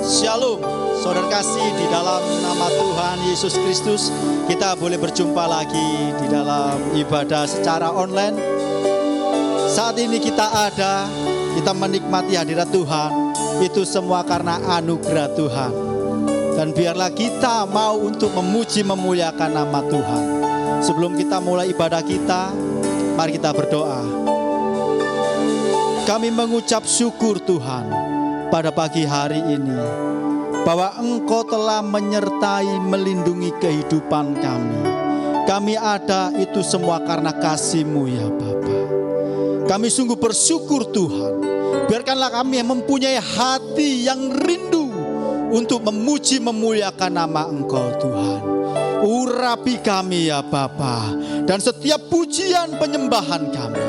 Shalom, saudara kasih di dalam nama Tuhan Yesus Kristus. Kita boleh berjumpa lagi di dalam ibadah secara online. Saat ini kita menikmati hadirat Tuhan. Itu semua karena anugerah Tuhan. Dan biarlah kita mau untuk memuji memuliakan nama Tuhan. Sebelum kita mulai ibadah kita, mari kita berdoa. Kami mengucap syukur Tuhan pada pagi hari ini, bahwa Engkau telah menyertai melindungi kehidupan kami. Kami ada itu semua karena kasih-Mu ya Bapa. Kami sungguh bersyukur Tuhan. Biarkanlah kami mempunyai hati yang rindu untuk memuji memuliakan nama Engkau Tuhan. Urapi kami ya Bapa. Dan setiap pujian penyembahan kami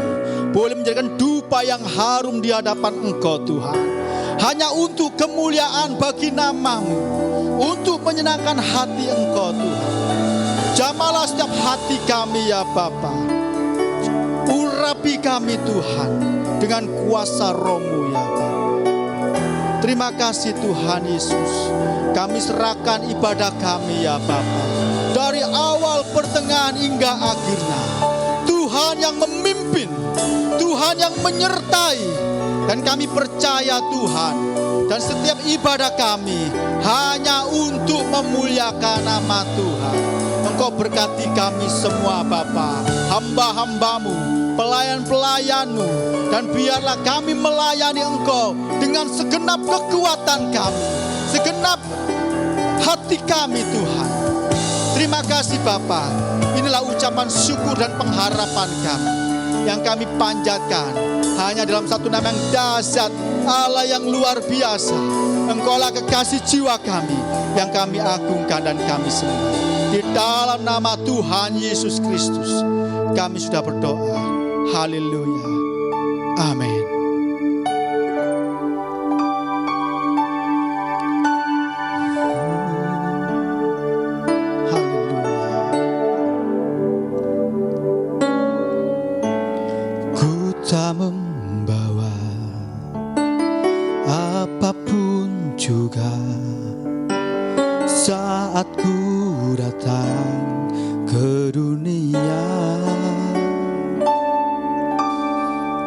boleh menjadikan dupa yang harum di hadapan Engkau Tuhan. Hanya untuk kemuliaan bagi nama-Mu, untuk menyenangkan hati Engkau Tuhan. Jamalah setiap hati kami ya Bapa. Urapi kami Tuhan dengan kuasa Roh-Mu ya Bapa. Terima kasih Tuhan Yesus. Kami serahkan ibadah kami ya Bapa. Dari awal, pertengahan hingga akhirnya, Tuhan yang memimpin, Tuhan yang menyertai. Dan kami percaya Tuhan, dan setiap ibadah kami hanya untuk memuliakan nama Tuhan. Engkau berkati kami semua Bapa, hamba-hamba-Mu, pelayan-pelayan-Mu. Dan biarlah kami melayani Engkau dengan segenap kekuatan kami, segenap hati kami Tuhan. Terima kasih Bapa. Inilah ucapan syukur dan pengharapan kami yang kami panjatkan hanya dalam satu nama yang dahsyat, Allah yang luar biasa. Engkaulah kekasih jiwa kami yang kami agungkan dan kami sembah. Di dalam nama Tuhan Yesus Kristus kami sudah berdoa. Haleluya. Amin. Tak membawa apapun juga saat ku datang ke dunia.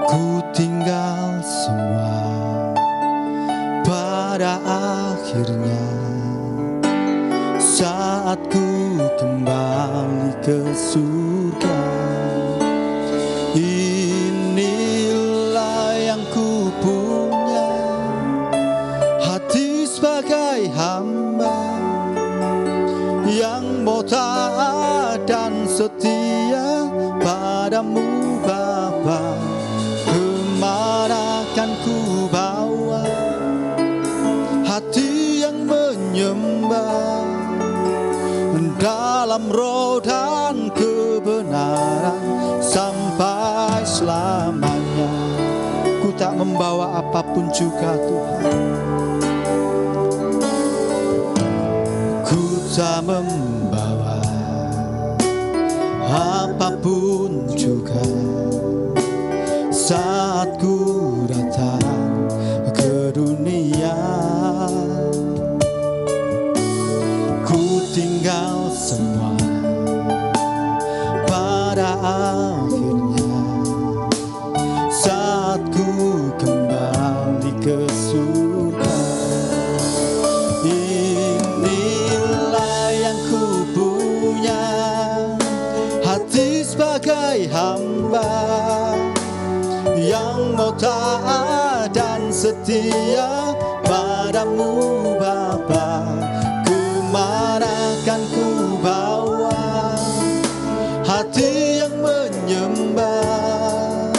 Ku tinggal semua pada akhirnya saat ku kembali ke surga. Inilah yang ku punya, hati sebagai hamba yang mau taat dan setia padamu Bapa. Kemana kan ku bawa hati yang menyembah dalam roh dan kebenaran sampai selamanya. Ku tak membawa apapun juga Tuhan. Ku tak membawa apapun juga saat ku datang ke dunia. Ku tinggal semua pada akhirnya saat ku kembali ke surga. Inilah yang ku punya, hati sebagai hamba yang mau taat dan setia padamu Bapa. Kemana kan ku bawa hati yang menyembah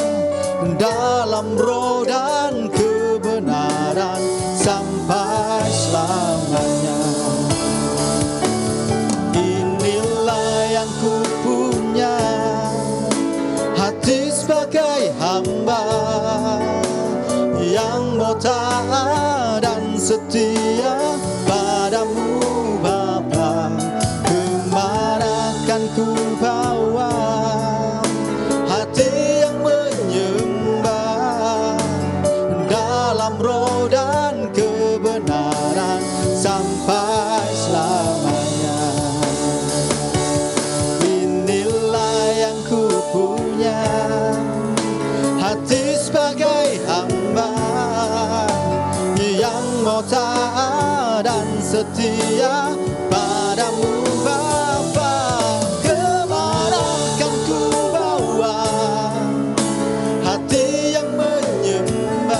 dalam roh dan kebenaran sampai selamanya. Inilah yang ku punya, hati sebagai hamba yang mau taat dan setia padamu Bapa. Kemana kan ku bawa hati yang menyembah dalam roh dan kebenaran mau taat dan setia padamu Bapa. Kemana kan ku bawa hati yang menyembah,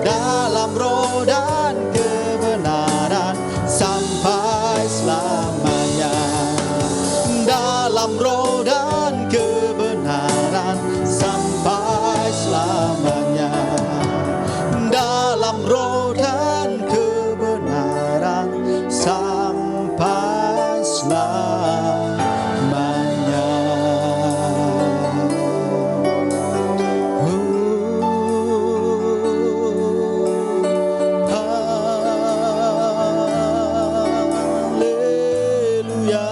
dalam roh dan kebenaran sampai selamanya. Dalam roh dan kebenaran sampai selamanya. Dalam roh dan kebenaran sampai selamanya. Haleluya.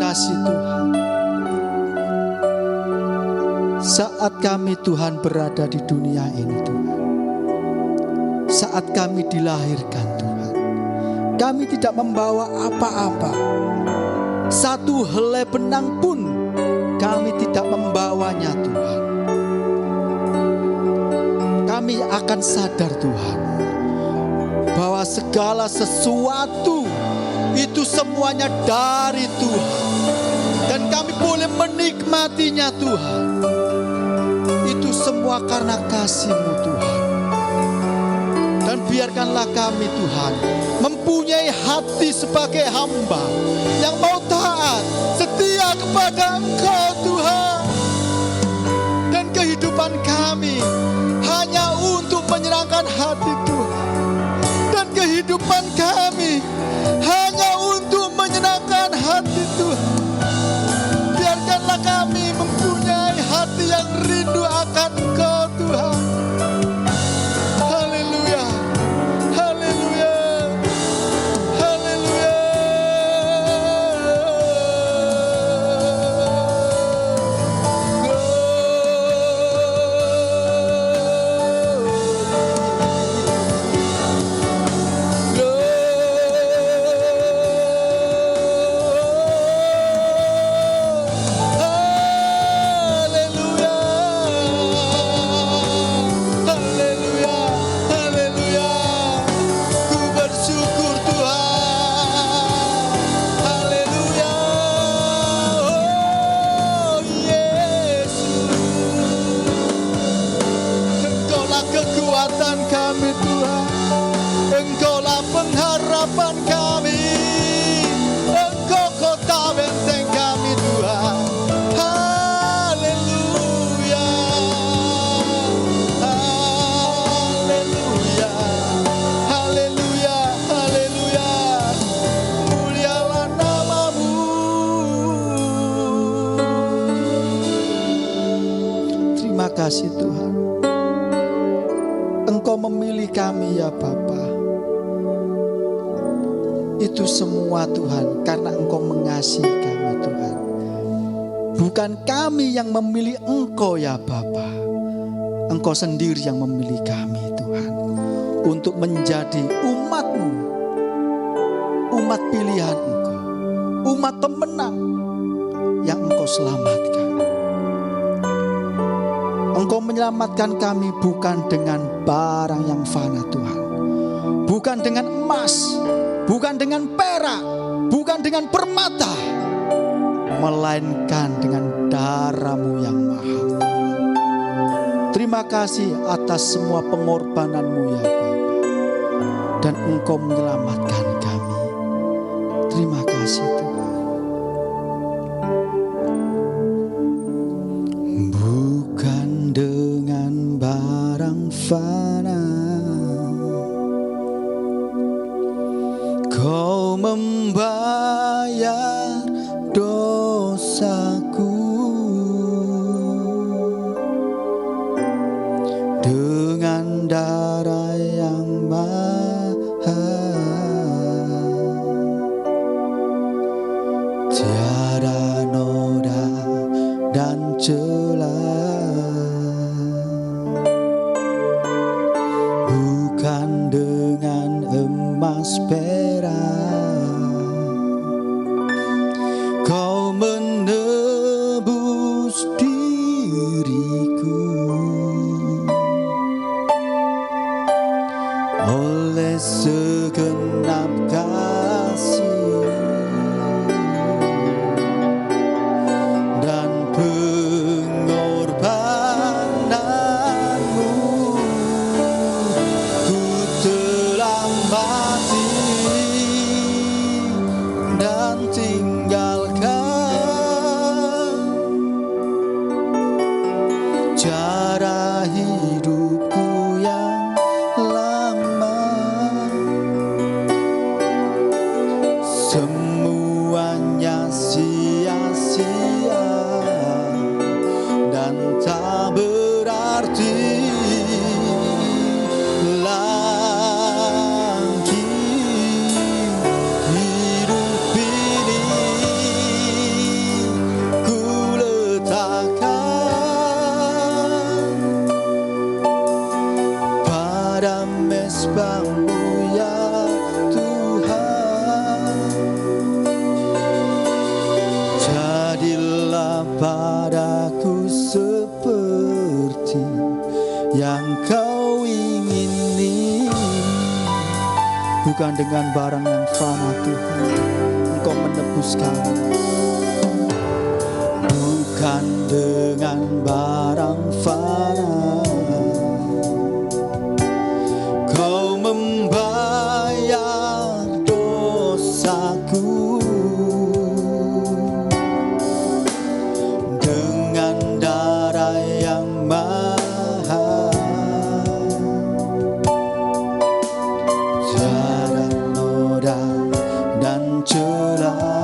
kasih Tuhan. Saat kami Tuhan berada di dunia ini Tuhan, saat kami dilahirkan Tuhan, kami tidak membawa apa-apa. Satu helai benang pun kami tidak membawanya Tuhan. Kami akan sadar Tuhan bahwa segala sesuatu itu semuanya dari Tuhan. Dan kami boleh menikmatinya Tuhan. Itu semua karena kasih-Mu Tuhan. Dan biarkanlah kami Tuhan mempunyai hati sebagai hamba yang mau taat, setia kepada Engkau Tuhan. Dan kehidupan kami hanya untuk menyenangkan hati Tuhan. Dan kehidupan kami hanya untuk menyenangkan hati Tuhan. Biarkanlah kami mempunyai hati yang rindu akan Engkau Tuhan. Haleluya, haleluya, haleluya. Glory, kekuatan kami Tuhan. Engkaulah pengharapan kami, Engkau kota benteng kami Tuhan. Haleluya, haleluya, haleluya, haleluya. Mulialah namamu. Terima kasih Tuhan, Engkau memilih kami ya Bapa. Itu semua Tuhan karena Engkau mengasihi kami Tuhan. Bukan kami yang memilih Engkau ya Bapa. Engkau sendiri yang memilih kami Tuhan, untuk menjadi umat-Mu, umat pilihan Engkau, umat pemenang yang Engkau selamatkan. Engkau menyelamatkan kami bukan dengan barang yang fana Tuhan, bukan dengan emas, bukan dengan perak, bukan dengan permata, melainkan dengan darah-Mu yang mahal. Terima kasih atas semua pengorbanan-Mu ya Bapa, dan Engkau menyelamatkan kami. Terima kasih Tuhan. Bukan dengan barang fana Kau membayar dosaku, dengan darah yang mahal. Tiada noda dan celah, bukan dengan emas perak Kau menebus diriku. Oleh segenap kasih dan pengorbanan-Mu, ku telah mati dan tinggalkan cara hidupku yang lama. Semuanya sia-sia dan tak berarti lagi. Hidup ini ku letakkan pada mezbah-Mu ya Tuhan. Jadilah padaku seperti yang Kau ingini, bukan dengan barang yang fana Tuhan. Engkau menebus kami, bukan dengan barang fana. Kau membayar dosaku, dengan darah yang mahal. Tiada noda dan celah,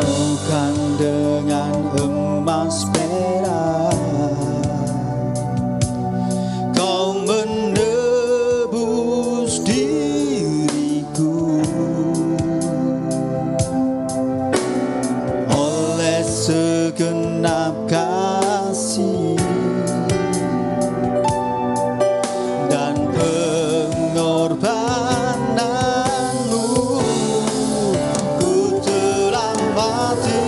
bukan dengan emas perak Kau menebus diriku. Oleh segenap kasih dan pengorbanan-Mu, ku telah mati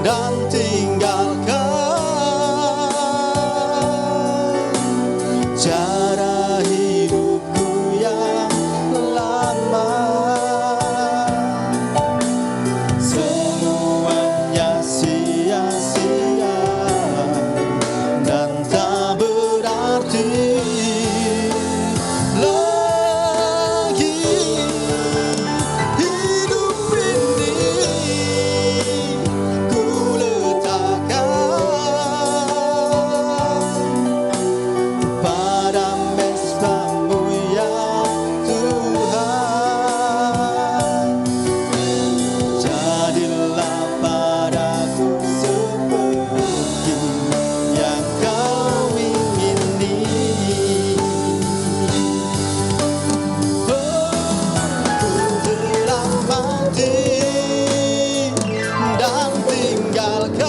dan tinggalkan cara hidupku yang lama. Semuanya sia-sia dan tak berarti lagi. Hidup ini ku letakkan pada mezbamu ya Tuhan. Jadilah padaku seperti yang kau ingini. Ku telah mati dan tinggalkan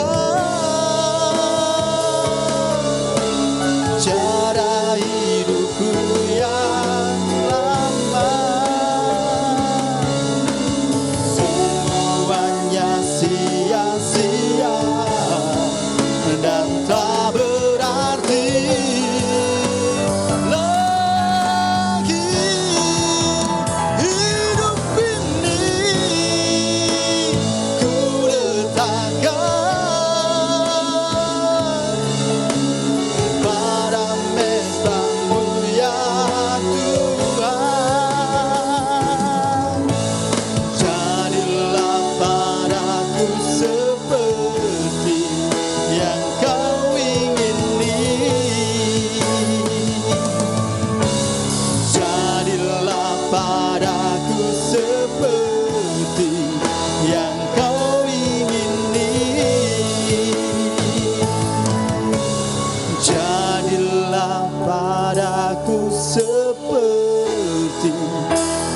cara hidupku yang lama. Semuanya sia-sia dan tak berarti lagi. Hidup ini ku letakkan pada mezbamu ya Tuhan. Jadilah padaku seperti yang kau ingini. Jadilah padaku seperti yang kau ingini. Jadilah padaku seperti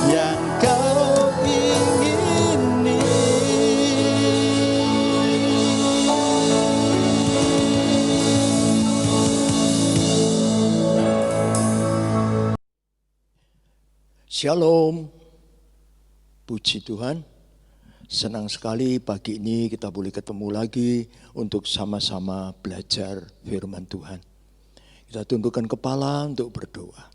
yang kau ingini. Shalom, puji Tuhan. Senang sekali pagi ini kita boleh ketemu lagi untuk sama-sama belajar firman Tuhan. Kita tundukkan kepala untuk berdoa.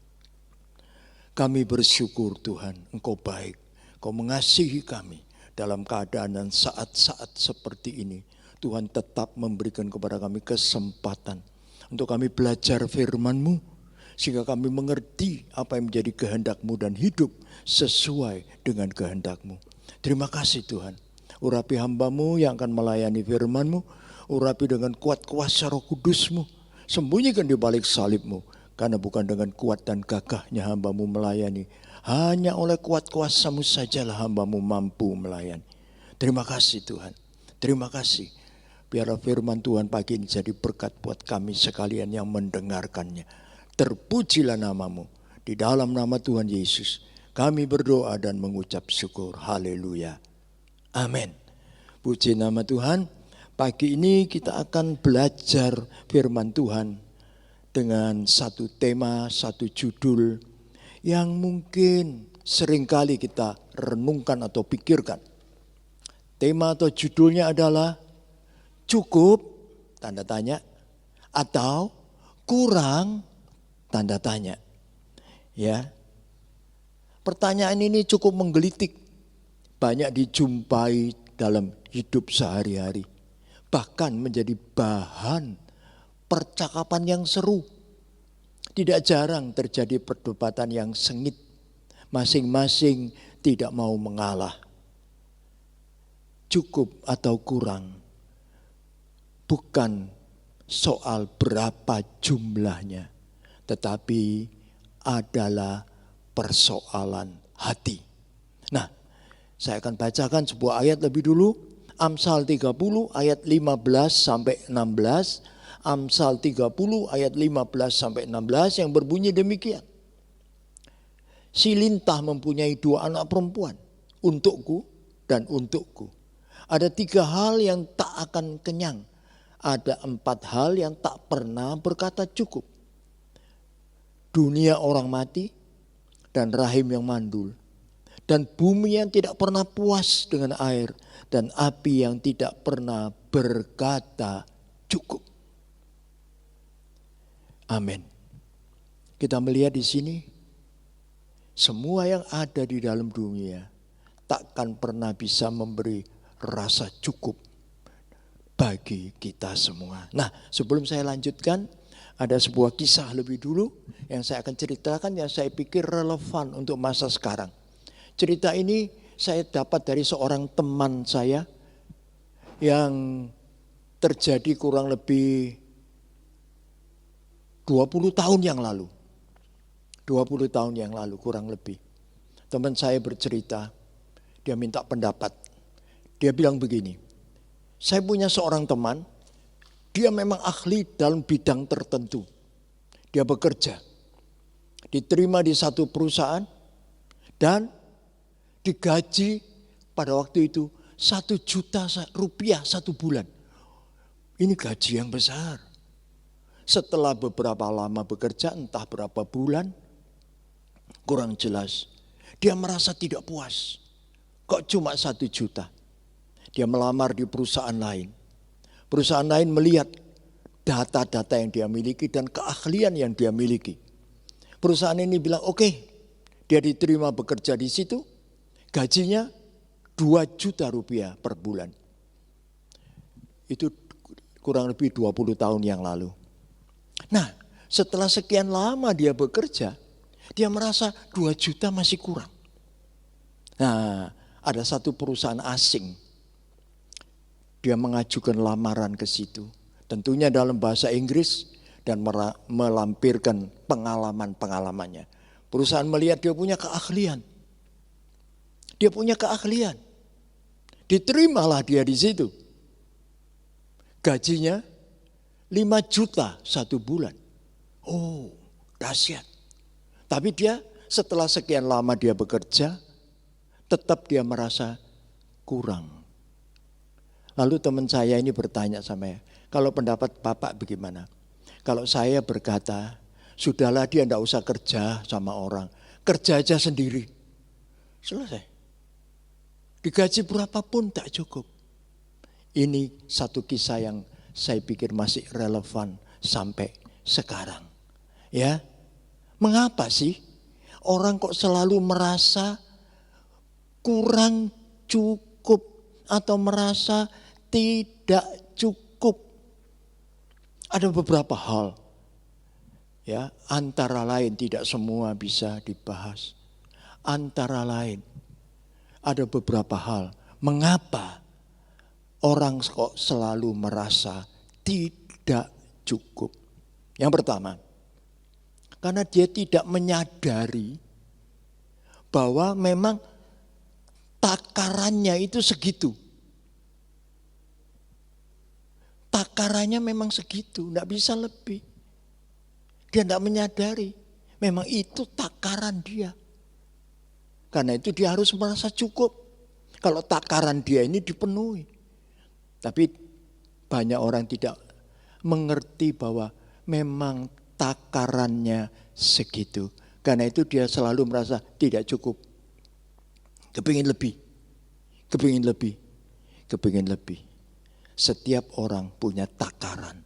Kami bersyukur Tuhan, Engkau baik, Engkau mengasihi kami dalam keadaan dan saat-saat seperti ini. Tuhan tetap memberikan kepada kami kesempatan untuk kami belajar firman-Mu, sehingga kami mengerti apa yang menjadi kehendak-Mu dan hidup sesuai dengan kehendak-Mu. Terima kasih Tuhan. Urapi hamba-Mu yang akan melayani firman-Mu. Urapi dengan kuat kuasa Roh Kudus-Mu. Sembunyikan di balik salib-Mu. Karena bukan dengan kuat dan gagahnya hamba-Mu melayani. Hanya oleh kuat kuasa-Mu sajalah hamba-Mu mampu melayani. Terima kasih Tuhan. Terima kasih. Biarlah firman Tuhan pagi ini jadi berkat buat kami sekalian yang mendengarkannya. Terpujilah nama-Mu. Di dalam nama Tuhan Yesus kami berdoa dan mengucap syukur. Haleluya. Amin. Puji nama Tuhan. Pagi ini kita akan belajar firman Tuhan dengan satu tema, satu judul yang mungkin seringkali kita renungkan atau pikirkan. Tema atau judulnya adalah cukup, tanda tanya, atau kurang, tanda tanya. Ya. Pertanyaan ini cukup menggelitik. Banyak dijumpai dalam hidup sehari-hari. Bahkan menjadi bahan percakapan yang seru. Tidak jarang terjadi perdebatan yang sengit. Masing-masing tidak mau mengalah. Cukup atau kurang bukan soal berapa jumlahnya, tetapi adalah persoalan hati. Nah, saya akan bacakan sebuah ayat lebih dulu. Amsal 30 ayat 15 sampai 16. Amsal 30 ayat 15 sampai 16 yang berbunyi demikian. Si lintah mempunyai 2 anak perempuan, untukku dan untukku. Ada 3 hal yang tak akan kenyang. Ada 4 hal yang tak pernah berkata cukup. Dunia orang mati dan rahim yang mandul. dan bumi yang tidak pernah puas dengan air, dan api yang tidak pernah berkata cukup. Amin. Kita melihat di sini, semua yang ada di dalam dunia takkan pernah bisa memberi rasa cukup bagi kita semua. Nah, sebelum saya lanjutkan, ada sebuah kisah lebih dulu yang saya akan ceritakan yang saya pikir relevan untuk masa sekarang. Cerita ini saya dapat dari seorang teman saya yang terjadi kurang lebih 20 tahun yang lalu. 20 tahun yang lalu kurang lebih. Teman saya bercerita, dia minta pendapat. Dia bilang begini, saya punya seorang teman, dia memang ahli dalam bidang tertentu. Dia bekerja, diterima di satu perusahaan, dan digaji pada waktu itu 1 juta rupiah 1 bulan. Ini gaji yang besar. Setelah beberapa lama bekerja, entah berapa bulan, kurang jelas, dia merasa tidak puas. Kok cuma 1 juta? Dia melamar di perusahaan lain. Perusahaan lain melihat data-data yang dia miliki dan keahlian yang dia miliki. Perusahaan ini bilang oke, dia diterima bekerja di situ, gajinya 2 juta rupiah per bulan. Itu kurang lebih 20 tahun yang lalu. Nah, setelah sekian lama dia bekerja, dia merasa 2 juta masih kurang. Nah, ada satu perusahaan asing. Dia mengajukan lamaran ke situ. Tentunya dalam bahasa Inggris dan melampirkan pengalaman-pengalamannya. Perusahaan melihat dia punya keahlian. Dia punya keahlian. Diterimalah dia di situ. Gajinya 5 juta 1 bulan. Oh, dahsyat. Tapi dia setelah sekian lama dia bekerja, tetap dia merasa kurang. Lalu teman saya ini bertanya sama saya, kalau pendapat Bapak bagaimana? Kalau saya berkata, sudahlah dia tidak usah kerja sama orang, kerja aja sendiri. Selesai. Digaji berapapun tak cukup. Ini satu kisah yang saya pikir masih relevan sampai sekarang. Ya. Mengapa sih orang kok selalu merasa kurang cukup atau merasa tidak cukup? Ada beberapa hal. Ya, antara lain tidak semua bisa dibahas. Antara lain ada beberapa hal. Mengapa orang kok selalu merasa tidak cukup? Yang pertama, karena dia tidak menyadari bahwa memang takarannya itu segitu. Takarannya memang segitu, tidak bisa lebih. Dia tidak menyadari, memang itu takaran dia. Karena itu dia harus merasa cukup. Kalau takaran dia ini dipenuhi. Tapi banyak orang tidak mengerti bahwa memang takarannya segitu. Karena itu dia selalu merasa tidak cukup. Kepingin lebih. Kepingin lebih. Kepingin lebih. Setiap orang punya takaran.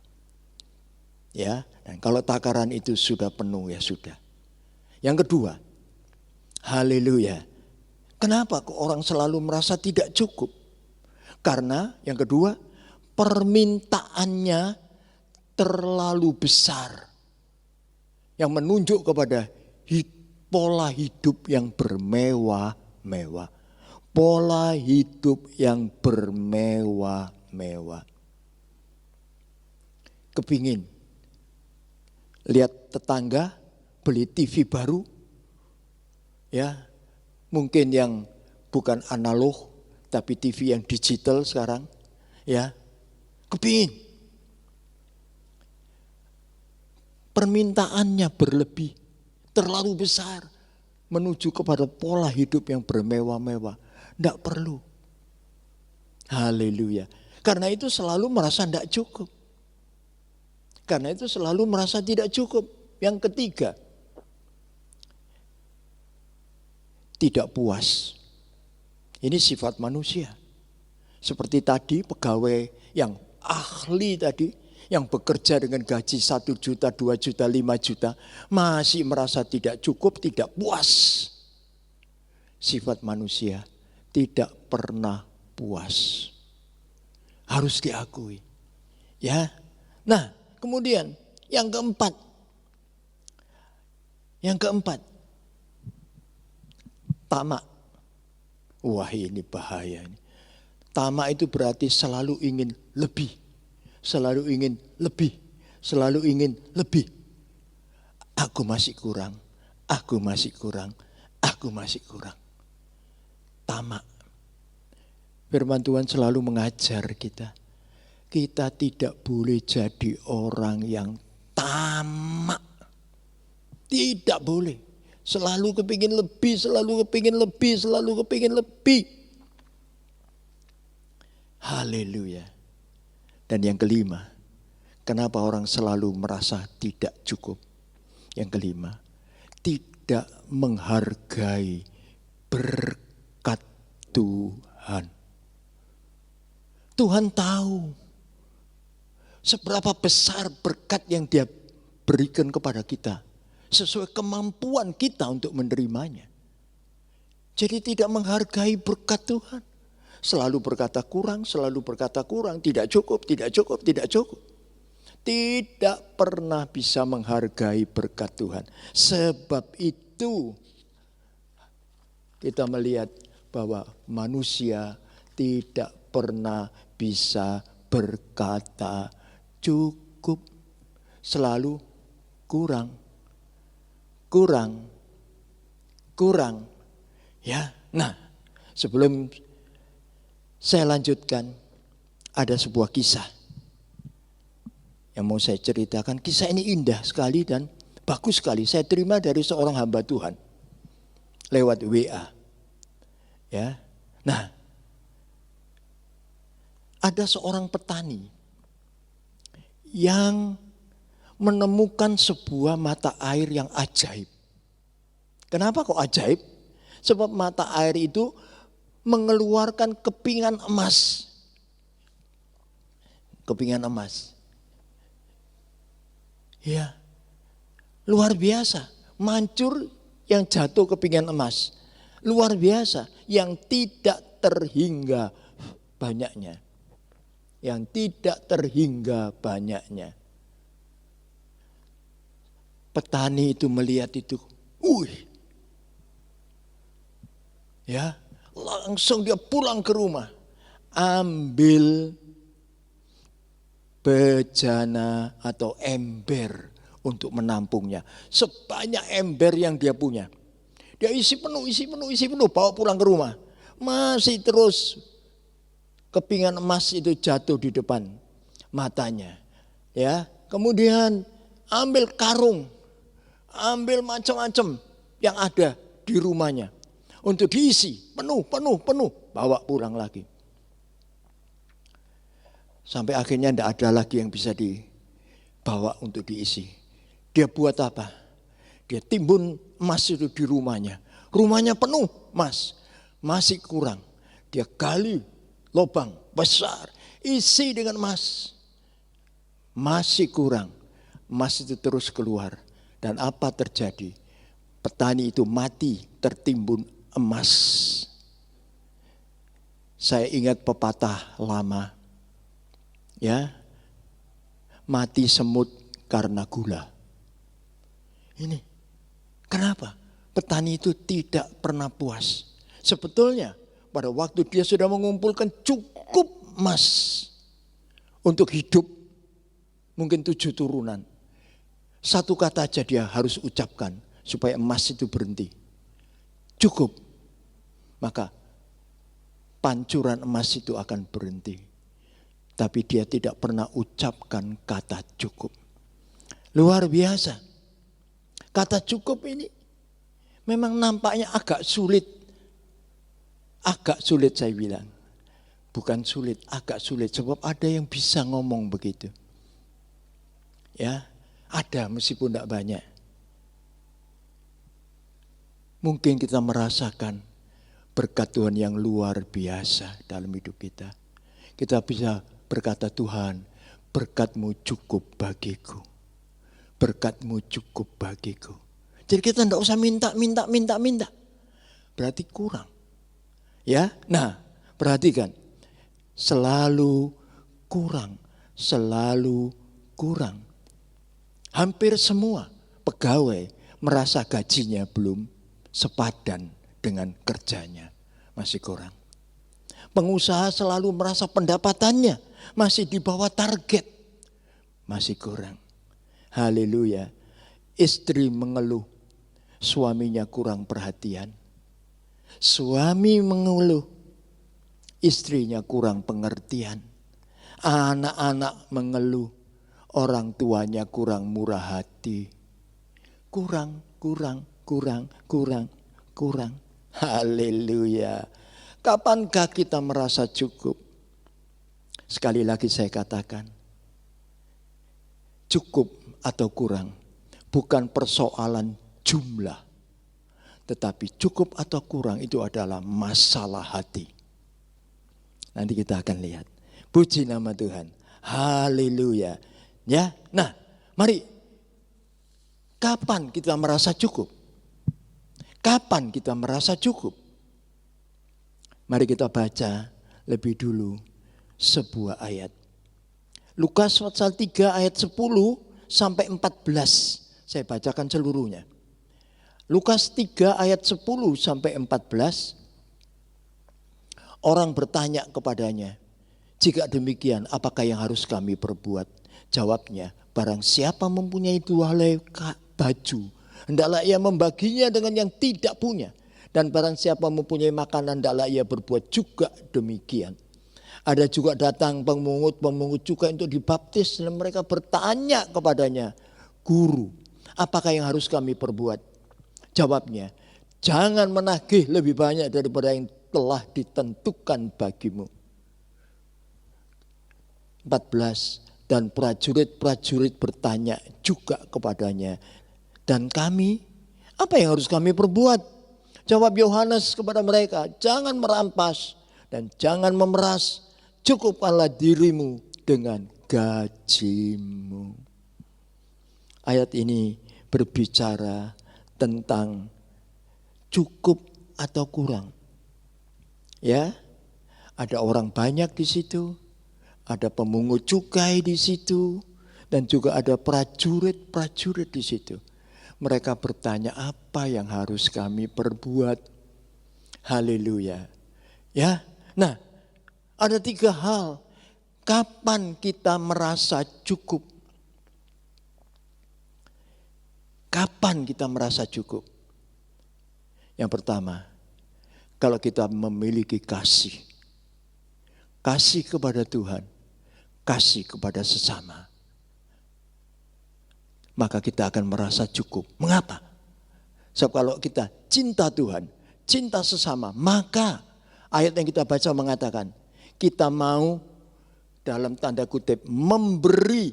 Ya, dan kalau takaran itu sudah penuh ya sudah. Yang kedua, haleluya. Kenapa kok orang selalu merasa tidak cukup? Karena yang kedua, permintaannya terlalu besar. Yang menunjuk kepada pola hidup yang bermewah-mewah. Pola hidup yang bermewah-mewah. Kepingin lihat tetangga beli TV baru. Ya, mungkin yang bukan analog tapi TV yang digital sekarang. Ya, kepingin. Permintaannya berlebih, terlalu besar, menuju kepada pola hidup yang bermewah-mewah. Tidak perlu. Haleluya. Karena itu selalu merasa tidak cukup. Karena itu selalu merasa tidak cukup. Yang ketiga, tidak puas. Ini sifat manusia. Seperti tadi pegawai yang ahli tadi, yang bekerja dengan gaji 1 juta, 2 juta, 5 juta, masih merasa tidak cukup, tidak puas. Sifat manusia tidak pernah puas. Harus diakui. Ya. Nah, kemudian yang keempat. Tamak. Wah, ini bahaya ini. Tamak itu berarti selalu ingin lebih. Selalu ingin lebih. Selalu ingin lebih. Aku masih kurang. Aku masih kurang. Aku masih kurang. Tamak. Firman Tuhan selalu mengajar kita. Kita tidak boleh jadi orang yang tamak. Tidak boleh. Selalu kepingin lebih, selalu kepingin lebih, selalu kepingin lebih. Haleluya. Dan yang kelima, kenapa orang selalu merasa tidak cukup? Yang kelima, tidak menghargai berkat Tuhan. Tuhan tahu seberapa besar berkat yang Dia berikan kepada kita, sesuai kemampuan kita untuk menerimanya. Jadi tidak menghargai berkat Tuhan. Selalu berkata kurang, tidak cukup, tidak cukup, tidak cukup. Tidak pernah bisa menghargai berkat Tuhan. Sebab itu kita melihat bahwa manusia tidak pernah bisa berkata cukup. Selalu kurang. Ya, nah, sebelum saya lanjutkan, ada sebuah kisah yang mau saya ceritakan. Kisah ini indah sekali dan bagus sekali. Saya terima dari seorang hamba Tuhan lewat WA. Ya, nah, ada seorang petani yang menemukan sebuah mata air yang ajaib. Kenapa kok ajaib? Sebab mata air itu mengeluarkan kepingan emas. Kepingan emas. Ya, luar biasa. Mancur yang jatuh kepingan emas. Luar biasa. Yang tidak terhingga banyaknya. Yang tidak terhingga banyaknya. Petani itu melihat itu. Ya, langsung dia pulang ke rumah. Ambil bejana atau ember untuk menampungnya. Sebanyak ember yang dia punya. Dia isi penuh, bawa pulang ke rumah. Masih terus kepingan emas itu jatuh di depan matanya. Ya, kemudian ambil karung, ambil macam-macam yang ada di rumahnya. Untuk diisi, penuh, bawa pulang lagi. Sampai akhirnya tidak ada lagi yang bisa dibawa untuk diisi. Dia buat apa? Dia timbun emas itu di rumahnya. Rumahnya penuh emas, masih kurang. Dia gali lubang besar, isi dengan emas. Masih kurang, emas itu terus keluar. Dan apa terjadi? Petani itu mati tertimbun emas. Saya ingat pepatah lama. Ya. Mati semut karena gula. Ini. Kenapa? Petani itu tidak pernah puas. Sebetulnya pada waktu dia sudah mengumpulkan cukup emas untuk hidup mungkin 7 turunan. Satu kata aja dia harus ucapkan supaya emas itu berhenti. Cukup. Maka pancuran emas itu akan berhenti. Tapi dia tidak pernah ucapkan kata cukup. Luar biasa. Kata cukup ini memang nampaknya agak sulit. Agak sulit saya bilang. Bukan sulit, agak sulit. Sebab ada yang bisa ngomong begitu. Ya, ada meskipun tidak banyak. Mungkin kita merasakan berkat Tuhan yang luar biasa dalam hidup kita. Kita bisa berkata, Tuhan, berkat-Mu cukup bagiku. Berkat-Mu cukup bagiku. Jadi kita tidak usah minta. Berarti kurang. Ya, nah perhatikan. Selalu kurang. Hampir semua pegawai merasa gajinya belum sepadan dengan kerjanya. Masih kurang. Pengusaha selalu merasa pendapatannya masih di bawah target. Masih kurang. Haleluya. Istri mengeluh, suaminya kurang perhatian. Suami mengeluh, istrinya kurang pengertian. Anak-anak mengeluh, orang tuanya kurang murah hati. Kurang. Haleluya. Kapankah kita merasa cukup? Sekali lagi saya katakan, cukup atau kurang bukan persoalan jumlah. Tetapi cukup atau kurang itu adalah masalah hati. Nanti kita akan lihat. Puji nama Tuhan. Haleluya. Ya, nah, mari. Kapan kita merasa cukup? Kapan kita merasa cukup? Mari kita baca lebih dulu sebuah ayat. Lukas pasal 3 ayat 10 sampai 14. Saya bacakan seluruhnya. Lukas 3 ayat 10 sampai 14. Orang bertanya kepadanya, jika demikian apakah yang harus kami perbuat? Jawabnya, barang siapa mempunyai 2 helai baju, hendaklah ia membaginya dengan yang tidak punya. Dan barang siapa mempunyai makanan, hendaklah ia berbuat juga demikian. Ada juga datang pemungut cukai untuk dibaptis. Dan mereka bertanya kepadanya, Guru, apakah yang harus kami perbuat? Jawabnya, jangan menagih lebih banyak daripada yang telah ditentukan bagimu. 14. Dan prajurit-prajurit bertanya juga kepadanya, dan kami, apa yang harus kami perbuat? Jawab Yohanes kepada mereka, jangan merampas dan jangan memeras, cukupkanlah dirimu dengan gajimu. Ayat ini berbicara tentang cukup atau kurang. Ya, ada orang banyak di situ, ada pemungut cukai di situ, dan juga ada prajurit-prajurit di situ. Mereka bertanya, apa yang harus kami perbuat? Haleluya. Ya, nah, ada 3 hal. Kapan kita merasa cukup? Kapan kita merasa cukup? Yang pertama, kalau kita memiliki kasih. Kasih kepada Tuhan, kasih kepada sesama. Maka kita akan merasa cukup. Mengapa? Sebab kalau kita cinta Tuhan, cinta sesama, maka ayat yang kita baca mengatakan, kita mau dalam tanda kutip memberi.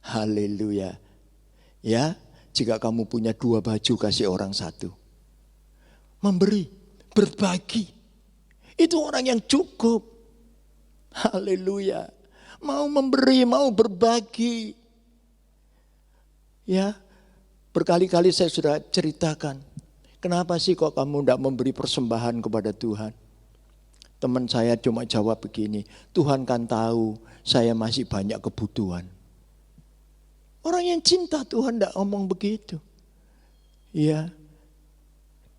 Haleluya. Ya, jika kamu punya 2 baju, kasih orang 1. Memberi, berbagi. Itu orang yang cukup. Haleluya. Mau memberi, mau berbagi. Ya, berkali-kali saya sudah ceritakan. Kenapa sih kok kamu tidak memberi persembahan kepada Tuhan? Teman saya cuma jawab begini, Tuhan kan tahu saya masih banyak kebutuhan. Orang yang cinta Tuhan tidak ngomong begitu. Ya,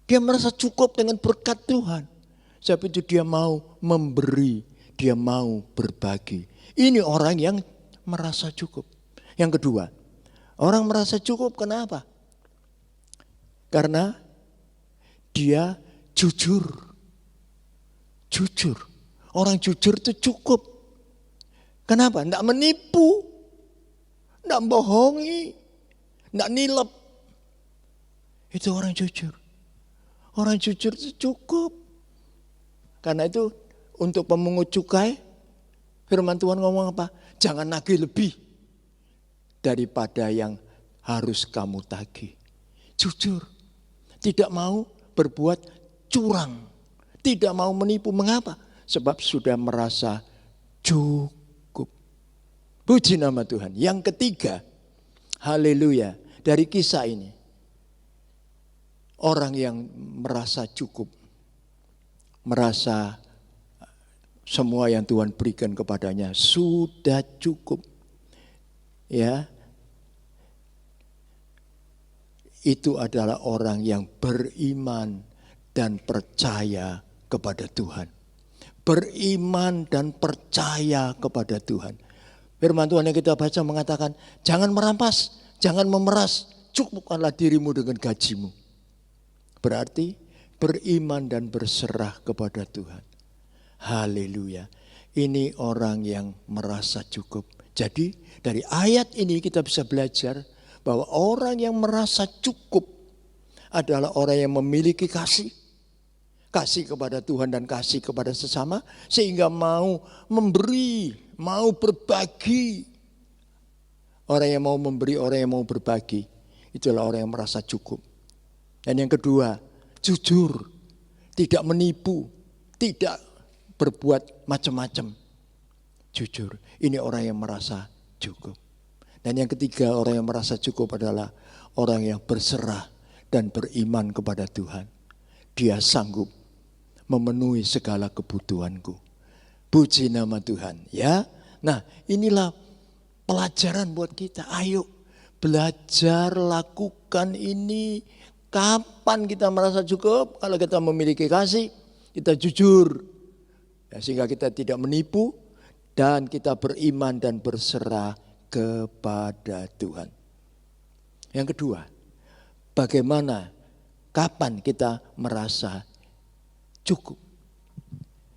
dia merasa cukup dengan berkat Tuhan. Sebab itu dia mau memberi, dia mau berbagi. Ini orang yang merasa cukup. Yang kedua, orang merasa cukup kenapa? Karena dia jujur. Jujur. Orang jujur itu cukup. Kenapa? Tidak menipu. Tidak bohongi. Tidak nilep. Itu orang jujur. Orang jujur itu cukup. Karena itu untuk pemungut cukai, firman Tuhan ngomong apa? Jangan nagih lebih daripada yang harus kamu tagih. Jujur. Tidak mau berbuat curang. Tidak mau menipu. Mengapa? Sebab sudah merasa cukup. Puji nama Tuhan. Yang ketiga, haleluya, dari kisah ini. Orang yang merasa cukup. Merasa semua yang Tuhan berikan kepadanya sudah cukup. Ya. Itu adalah orang yang beriman dan percaya kepada Tuhan. Beriman dan percaya kepada Tuhan. Firman Tuhan yang kita baca mengatakan, jangan merampas, jangan memeras, cukupkanlah dirimu dengan gajimu. Berarti beriman dan berserah kepada Tuhan. Haleluya. Ini orang yang merasa cukup. Jadi dari ayat ini kita bisa belajar bahwa orang yang merasa cukup adalah orang yang memiliki kasih. Kasih kepada Tuhan dan kasih kepada sesama. Sehingga mau memberi, mau berbagi. Orang yang mau memberi, orang yang mau berbagi. Itulah orang yang merasa cukup. Dan yang kedua, jujur. Tidak menipu. Tidak berbuat macam-macam. Jujur. Ini orang yang merasa cukup. Dan yang ketiga, orang yang merasa cukup adalah orang yang berserah dan beriman kepada Tuhan. Dia sanggup memenuhi segala kebutuhanku. Puji nama Tuhan, ya. Nah, inilah pelajaran buat kita. Ayo belajar lakukan ini. Kapan kita merasa cukup? Kalau kita memiliki kasih, kita jujur. Ya, sehingga kita tidak menipu dan kita beriman dan berserah kepada Tuhan. Yang kedua, bagaimana, kapan kita merasa cukup?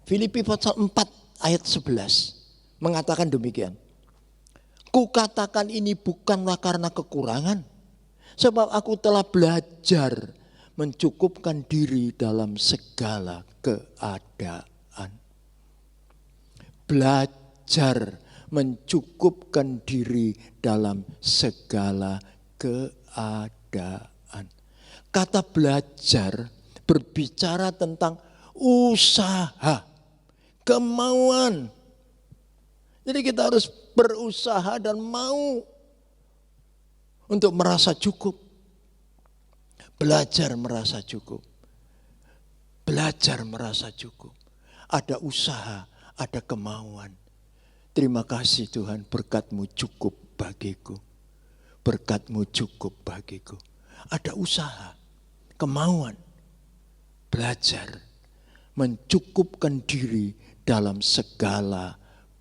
Filipi pasal 4 ayat 11 mengatakan demikian. Kukatakan ini bukanlah karena kekurangan, sebab aku telah belajar mencukupkan diri dalam segala keadaan. Belajar mencukupkan diri dalam segala keadaan. Kata belajar berbicara tentang usaha, kemauan. Jadi kita harus berusaha dan mau untuk merasa cukup. Belajar merasa cukup. Belajar merasa cukup. Ada usaha, ada kemauan. Terima kasih Tuhan, berkat-Mu cukup bagiku. Berkat-Mu cukup bagiku. Ada usaha, kemauan, belajar, mencukupkan diri dalam segala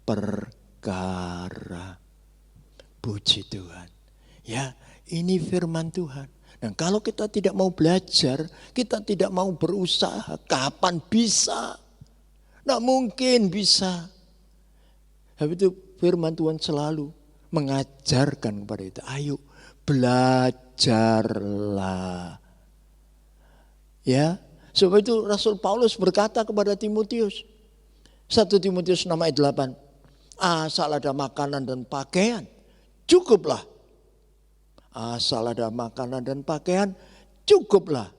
perkara. Puji Tuhan. Ya, ini firman Tuhan. Dan kalau kita tidak mau belajar, kita tidak mau berusaha, kapan bisa? Tidak mungkin bisa. Habis itu firman Tuhan selalu mengajarkan kepada kita, ayo belajarlah. Ya, sebab itu Rasul Paulus berkata kepada Timotius, 1 Timotius 6 ayat 8, asal ada makanan dan pakaian, cukuplah. Asal ada makanan dan pakaian, cukuplah.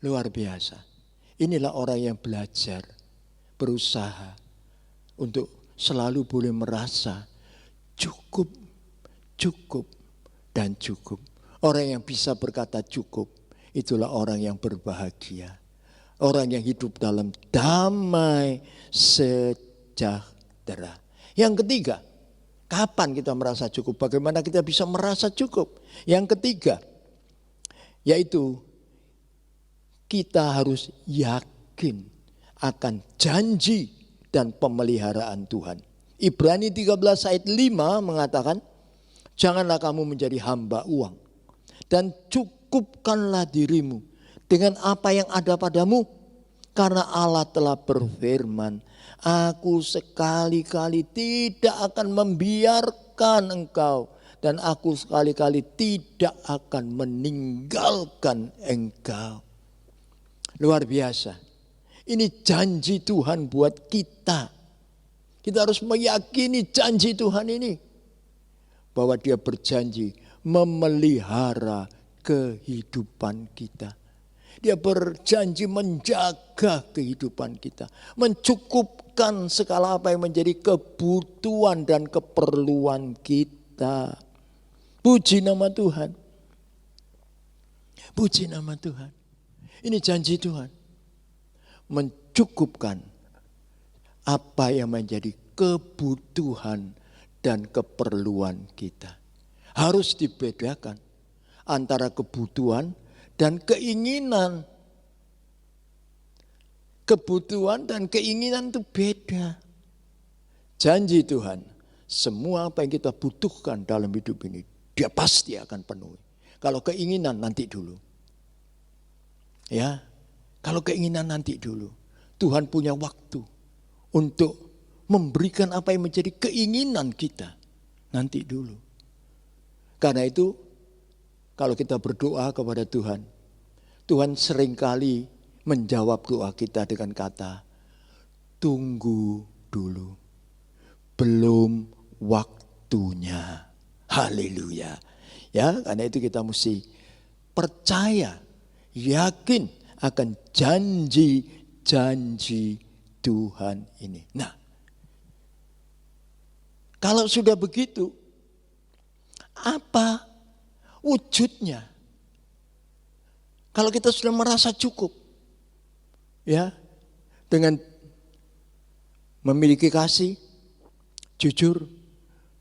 Luar biasa. Inilah orang yang belajar, berusaha untuk selalu boleh merasa cukup, cukup, dan cukup. Orang yang bisa berkata cukup, itulah orang yang berbahagia. Orang yang hidup dalam damai sejahtera. Yang ketiga, kapan kita merasa cukup? Bagaimana kita bisa merasa cukup? Yang ketiga, yaitu kita harus yakin akan janji dan pemeliharaan Tuhan. Ibrani 13 ayat 5 mengatakan, janganlah kamu menjadi hamba uang dan cukupkanlah dirimu dengan apa yang ada padamu, karena Allah telah berfirman, aku sekali-kali tidak akan membiarkan engkau dan aku sekali-kali tidak akan meninggalkan engkau. Luar biasa. Ini janji Tuhan buat kita. Kita harus meyakini janji Tuhan ini. Bahwa Dia berjanji memelihara kehidupan kita. Dia berjanji menjaga kehidupan kita, mencukupkan segala apa yang menjadi kebutuhan dan keperluan kita. Puji nama Tuhan. Puji nama Tuhan. Ini janji Tuhan. Mencukupkan apa yang menjadi kebutuhan dan keperluan kita. Harus dibedakan antara kebutuhan dan keinginan. Kebutuhan dan keinginan itu beda. Janji Tuhan, semua apa yang kita butuhkan dalam hidup ini, Dia pasti akan penuhi. Kalau keinginan nanti dulu. Ya, kalau keinginan nanti dulu. Tuhan punya waktu untuk memberikan apa yang menjadi keinginan kita nanti dulu. Karena itu, kalau kita berdoa kepada Tuhan, Tuhan seringkali menjawab doa kita dengan kata, tunggu dulu, belum waktunya. Haleluya. Ya, karena itu kita mesti percaya, yakin akan janji-janji Tuhan ini. Nah, kalau sudah begitu, apa wujudnya? Kalau kita sudah merasa cukup, ya, dengan memiliki kasih, jujur,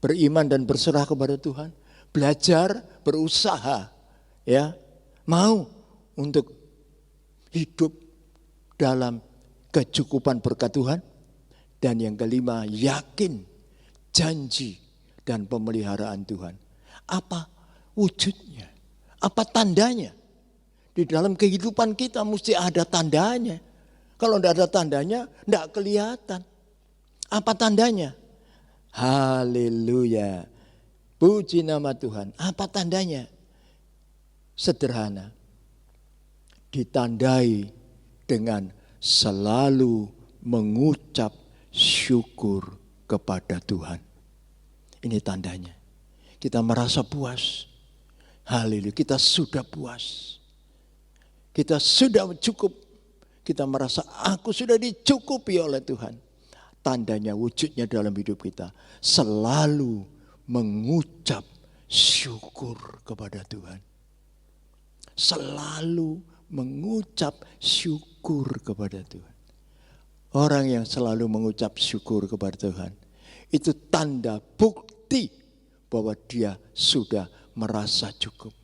beriman dan berserah kepada Tuhan, belajar, berusaha, ya, mau untuk hidup dalam kecukupan berkat Tuhan. Dan yang kelima, yakin janji dan pemeliharaan Tuhan. Apa wujudnya? Apa tandanya? Di dalam kehidupan kita mesti ada tandanya. Kalau tidak ada tandanya, tidak kelihatan. Apa tandanya? Haleluya. Puji nama Tuhan. Apa tandanya? Sederhana. Ditandai dengan selalu mengucap syukur kepada Tuhan. Ini tandanya. Kita merasa puas. Haleluya. Kita sudah puas. Kita sudah cukup. Kita merasa aku sudah dicukupi oleh Tuhan. Tandanya, wujudnya dalam hidup kita. Selalu mengucap syukur kepada Tuhan. Selalu mengucap syukur kepada Tuhan. Orang yang selalu mengucap syukur kepada Tuhan, itu tanda bukti bahwa dia sudah merasa cukup.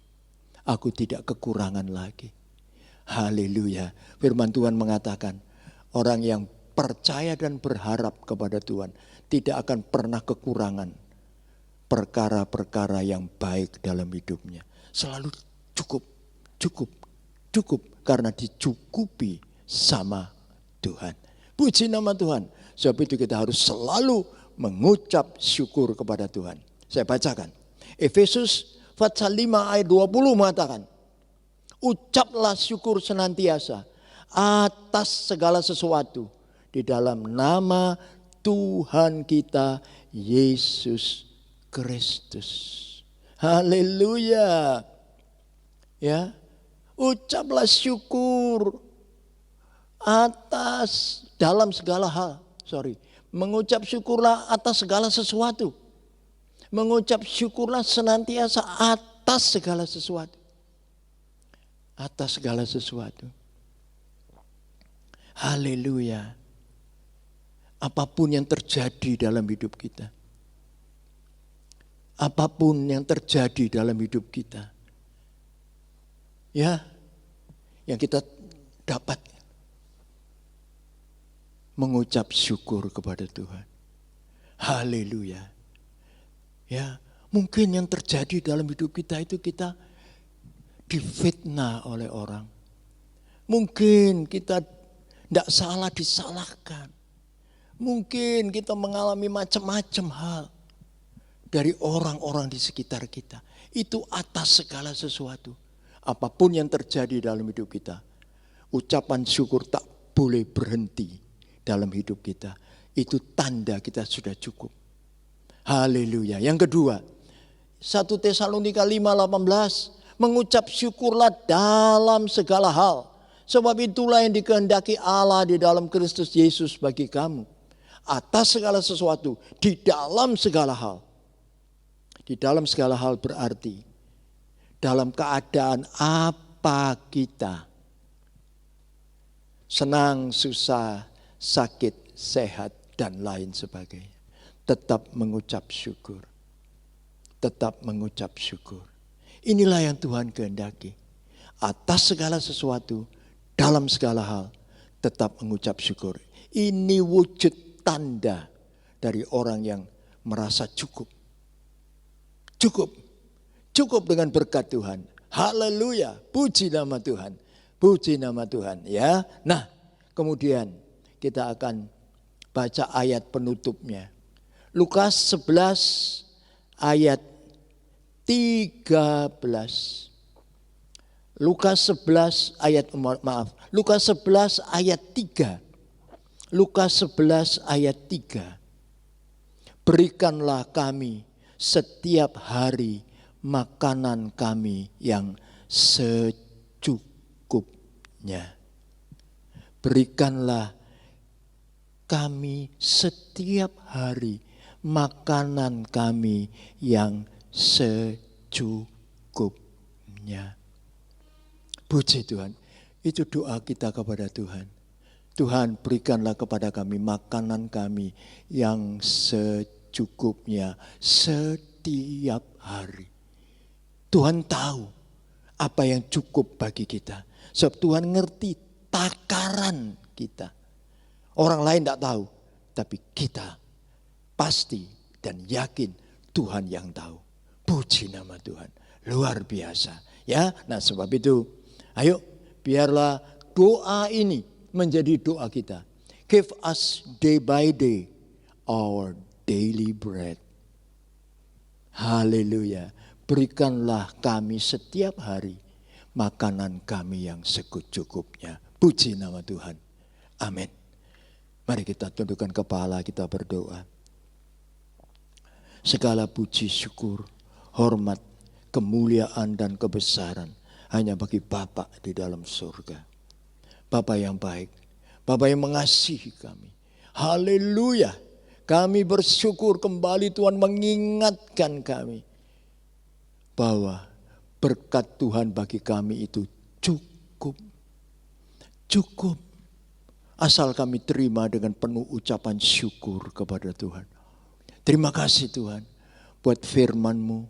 Aku tidak kekurangan lagi. Haleluya. Firman Tuhan mengatakan, orang yang percaya dan berharap kepada Tuhan tidak akan pernah kekurangan perkara-perkara yang baik dalam hidupnya. Selalu cukup, cukup, cukup karena dicukupi sama Tuhan. Puji nama Tuhan. Sebab itu kita harus selalu mengucap syukur kepada Tuhan. Saya bacakan. Efesus pasal 5 ayat 20 mengatakan, ucaplah syukur senantiasa atas segala sesuatu di dalam nama Tuhan kita Yesus Kristus. Haleluya. Ya, ucaplah syukur atas dalam segala hal. Mengucap syukurlah atas segala sesuatu. Mengucap syukurlah senantiasa atas segala sesuatu. Atas segala sesuatu. Haleluya. Apapun yang terjadi dalam hidup kita. Apapun yang terjadi dalam hidup kita. Ya, yang kita dapat mengucap syukur kepada Tuhan. Haleluya. Ya, mungkin yang terjadi dalam hidup kita itu kita difitnah oleh orang. Mungkin kita tidak salah disalahkan. Mungkin kita mengalami macam-macam hal dari orang-orang di sekitar kita. Itu atas segala sesuatu. Apapun yang terjadi dalam hidup kita, ucapan syukur tak boleh berhenti dalam hidup kita. Itu tanda kita sudah cukup. Haleluya. Yang kedua, 1 Tesalonika 5:18, mengucap syukurlah dalam segala hal. Sebab itulah yang dikehendaki Allah di dalam Kristus Yesus bagi kamu. Atas segala sesuatu, di dalam segala hal. Di dalam segala hal berarti dalam keadaan apa kita. Senang, susah, sakit, sehat, dan lain sebagainya. Tetap mengucap syukur. Tetap mengucap syukur. Inilah yang Tuhan kehendaki. Atas segala sesuatu, dalam segala hal, tetap mengucap syukur. Ini wujud tanda dari orang yang merasa cukup. Cukup. Cukup dengan berkat Tuhan. Haleluya. Puji nama Tuhan. Puji nama Tuhan. Ya. Nah, kemudian kita akan baca ayat penutupnya. Lukas 11 ayat 13. Lukas 11 ayat Lukas 11 ayat 3. Lukas 11 ayat 3. Berikanlah kami setiap hari makanan kami yang secukupnya. Berikanlah kami setiap hari makanan kami yang secukupnya. Puji Tuhan. Itu doa kita kepada Tuhan. Tuhan, berikanlah kepada kami makanan kami yang secukupnya setiap hari. Tuhan tahu apa yang cukup bagi kita. Sebab Tuhan ngerti takaran kita. Orang lain tidak tahu, tapi kita pasti dan yakin Tuhan yang tahu. Puji nama Tuhan. Luar biasa. Ya, nah sebab itu ayo biarlah doa ini menjadi doa kita. Give us day by day our daily bread. Haleluya. Berikanlah kami setiap hari makanan kami yang secukupnya. Puji nama Tuhan. Amin. Mari kita tundukkan kepala, kita berdoa. Segala puji, syukur, hormat, kemuliaan dan kebesaran hanya bagi Bapa di dalam surga. Bapa yang baik, Bapa yang mengasihi kami. Haleluya. Kami bersyukur kembali Tuhan mengingatkan kami bahwa berkat Tuhan bagi kami itu cukup. Cukup. Asal kami terima dengan penuh ucapan syukur kepada Tuhan. Terima kasih Tuhan buat firman-Mu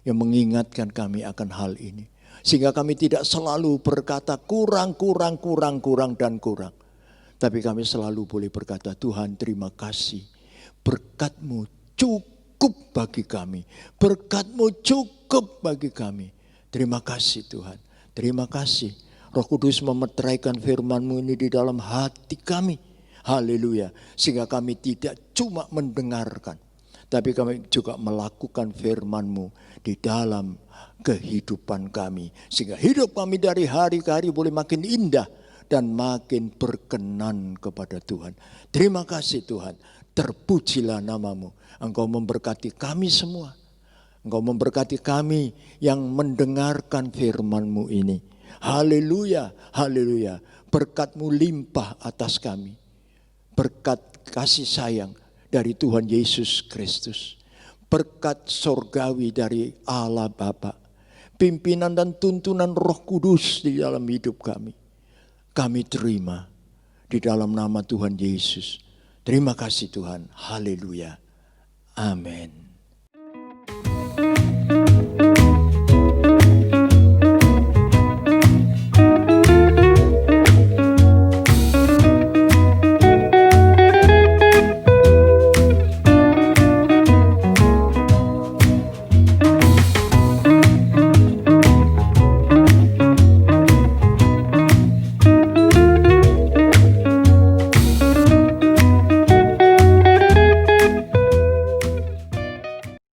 yang mengingatkan kami akan hal ini. Sehingga kami tidak selalu berkata kurang. Tapi kami selalu boleh berkata, Tuhan terima kasih. Berkat-Mu cukup bagi kami. Berkat-Mu cukup bagi kami. Terima kasih Tuhan. Terima kasih. Roh Kudus memeteraikan firman-Mu ini di dalam hati kami. Haleluya. Sehingga kami tidak cuma mendengarkan. Tapi kami juga melakukan firman-Mu di dalam kehidupan kami. Sehingga hidup kami dari hari ke hari boleh makin indah dan makin berkenan kepada Tuhan. Terima kasih Tuhan. Terpujilah nama-Mu. Engkau memberkati kami semua. Engkau memberkati kami yang mendengarkan firman-Mu ini. Haleluya, haleluya. Berkat-Mu limpah atas kami. Berkat kasih sayang dari Tuhan Yesus Kristus. Berkat sorgawi dari Allah Bapa. Pimpinan dan tuntunan Roh Kudus di dalam hidup kami. Kami terima di dalam nama Tuhan Yesus. Terima kasih Tuhan. Haleluya. Amin.